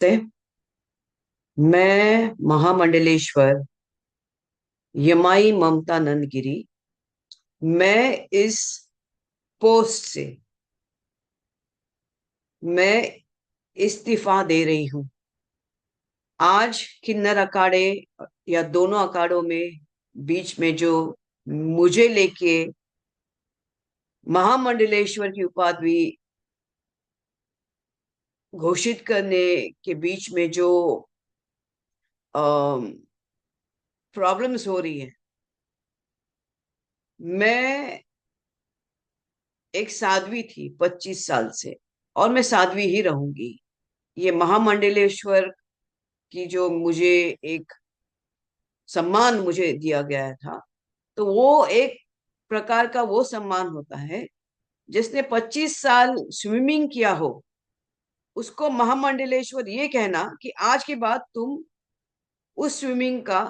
ते मैं महामंडलेश्वर यमाई ममतानंद गिरी। मैं इस पोस्ट से मैं इस्तीफा दे रही हूं। आज किन्नर अखाड़े या दोनों अखाड़ों में बीच में जो मुझे लेके महामंडलेश्वर की उपाधि घोषित करने के बीच में जो प्रॉब्लम्स हो रही है। मैं एक साध्वी थी 25 साल से, और मैं साध्वी ही रहूंगी। ये महामंडलेश्वर की जो मुझे एक सम्मान मुझे दिया गया था, तो वो एक प्रकार का वो सम्मान होता है। जिसने 25 साल स्विमिंग किया हो, उसको महामंडलेश्वर ये कहना कि आज के बाद तुम उस स्विमिंग का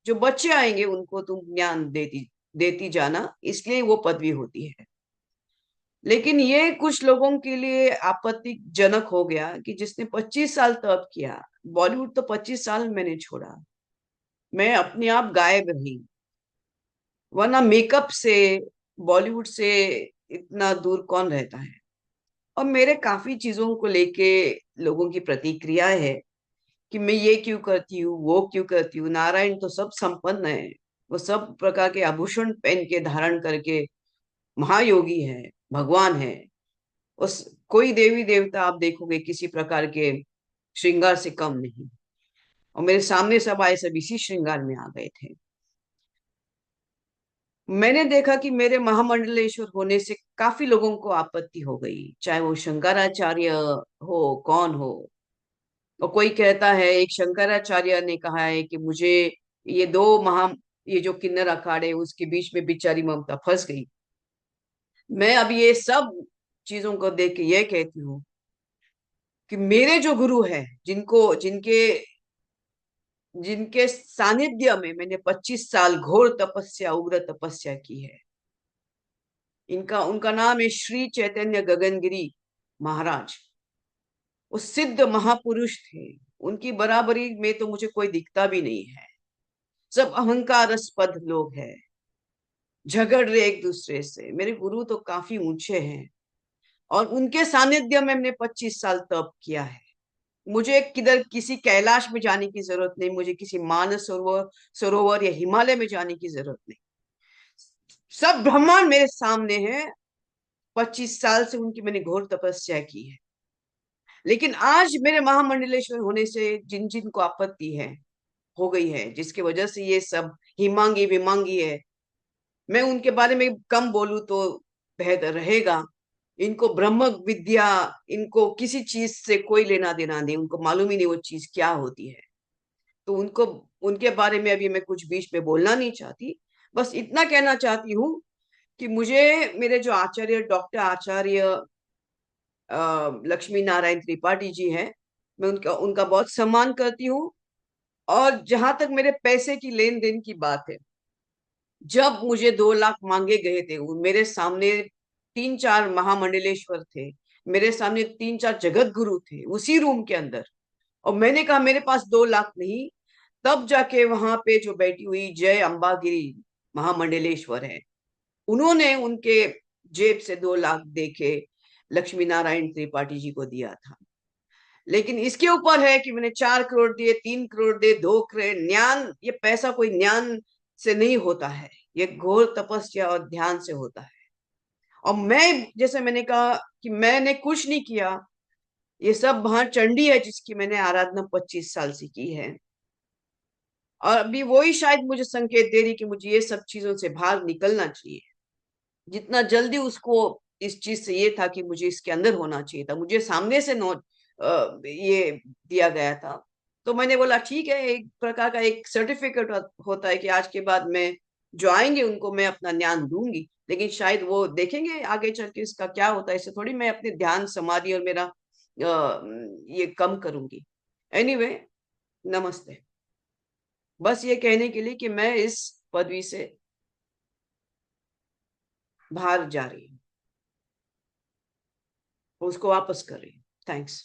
जो बच्चे आएंगे उनको तुम ज्ञान देती देती जाना, इसलिए वो पदवी होती है। लेकिन ये कुछ लोगों के लिए आपत्तिजनक हो गया कि जिसने 25 साल तप किया। बॉलीवुड तो 25 साल मैंने छोड़ा, मैं अपने आप गायब रही, वरना मेकअप से बॉलीवुड से इतना दूर कौन रहता है। और मेरे काफी चीजों को लेके लोगों की प्रतिक्रिया है कि मैं ये क्यों करती हूँ, वो क्यों करती हूँ। नारायण तो सब संपन्न है, वो सब प्रकार के आभूषण पहन के धारण करके महायोगी है, भगवान है। उस कोई देवी देवता आप देखोगे किसी प्रकार के श्रृंगार से कम नहीं। और मेरे सामने सब आए, सब इसी श्रृंगार में आ गए थे। मैंने देखा कि मेरे महामंडलेश्वर होने से काफी लोगों को आपत्ति हो गई, चाहे वो शंकराचार्य हो, कौन हो। और कोई कहता है, एक शंकराचार्य ने कहा है कि मुझे ये दो महा ये जो किन्नर अखाड़े उसके बीच में बेचारी ममता फंस गई। मैं अब ये सब चीजों को देख के ये कहती हूँ कि मेरे जो गुरु है, जिनको जिनके जिनके सानिध्य में मैंने 25 साल घोर तपस्या, उग्र तपस्या की है, इनका उनका नाम है श्री चैतन्य गगनगिरी महाराज। वो सिद्ध महापुरुष थे। उनकी बराबरी में तो मुझे कोई दिखता भी नहीं है। सब अहंकारस्पद लोग हैं, झगड़ रहे एक दूसरे से। मेरे गुरु तो काफी ऊंचे हैं, और उनके सानिध्य में मैंने 25 साल तप किया है। मुझे किधर किसी कैलाश में जाने की जरूरत नहीं, मुझे किसी मानस सरोवर सरोवर या हिमालय में जाने की जरूरत नहीं। सब ब्रह्मांड मेरे सामने है। 25 साल से उनकी मैंने घोर तपस्या की है। लेकिन आज मेरे महामंडलेश्वर होने से जिन जिन को आपत्ति है, हो गई है, जिसकी वजह से ये सब हिमांगी विमांगी है, मैं उनके बारे में कम बोलूं तो बेहतर रहेगा। इनको ब्रह्म विद्या, इनको किसी चीज से कोई लेना देना नहीं, उनको मालूम ही नहीं वो चीज क्या होती है। तो उनको उनके बारे में अभी मैं कुछ बीच में बोलना नहीं चाहती। बस इतना कहना चाहती हूँ कि मुझे मेरे जो आचार्य, डॉक्टर आचार्य लक्ष्मी नारायण त्रिपाठी जी हैं, मैं उनका उनका बहुत सम्मान करती हूँ। और जहां तक मेरे पैसे की लेन देन की बात है, जब मुझे 2 लाख मांगे गए थे, मेरे सामने 3 4 महामंडलेश्वर थे, मेरे सामने 3 4 जगत गुरु थे उसी रूम के अंदर, और मैंने कहा मेरे पास 2 लाख नहीं। तब जाके वहां पे जो बैठी हुई जय अंबागिरी महामंडलेश्वर है, उन्होंने उनके जेब से 2 लाख दे के लक्ष्मी नारायण त्रिपाठी जी को दिया था। लेकिन इसके ऊपर है कि मैंने 4 करोड़ दिए, 3 करोड़ दिए, 2 करोड़। ज्ञान, ये पैसा कोई ज्ञान से नहीं होता है, ये घोर तपस्या और ध्यान से होता है। और मैं, जैसे मैंने कहा कि मैंने कुछ नहीं किया, ये सब वहां चंडी है जिसकी मैंने आराधना 25 साल से की है। और अभी वही शायद मुझे संकेत दे रही कि मुझे ये सब चीजों से बाहर निकलना चाहिए। जितना जल्दी उसको इस चीज से ये था कि मुझे इसके अंदर होना चाहिए था, मुझे सामने से नो ये दिया गया था। तो मैंने बोला ठीक है, एक प्रकार का एक सर्टिफिकेट होता है कि आज के बाद मैं जो आएंगे उनको मैं अपना ज्ञान दूंगी। लेकिन शायद वो देखेंगे आगे चल के इसका क्या होता है, इससे थोड़ी मैं अपने ध्यान समाधि और मेरा ये कम करूंगी। एनीवे, नमस्ते। बस ये कहने के लिए कि मैं इस पदवी से बाहर जा रही हूँ, उसको वापस कर रही हूँ। थैंक्स।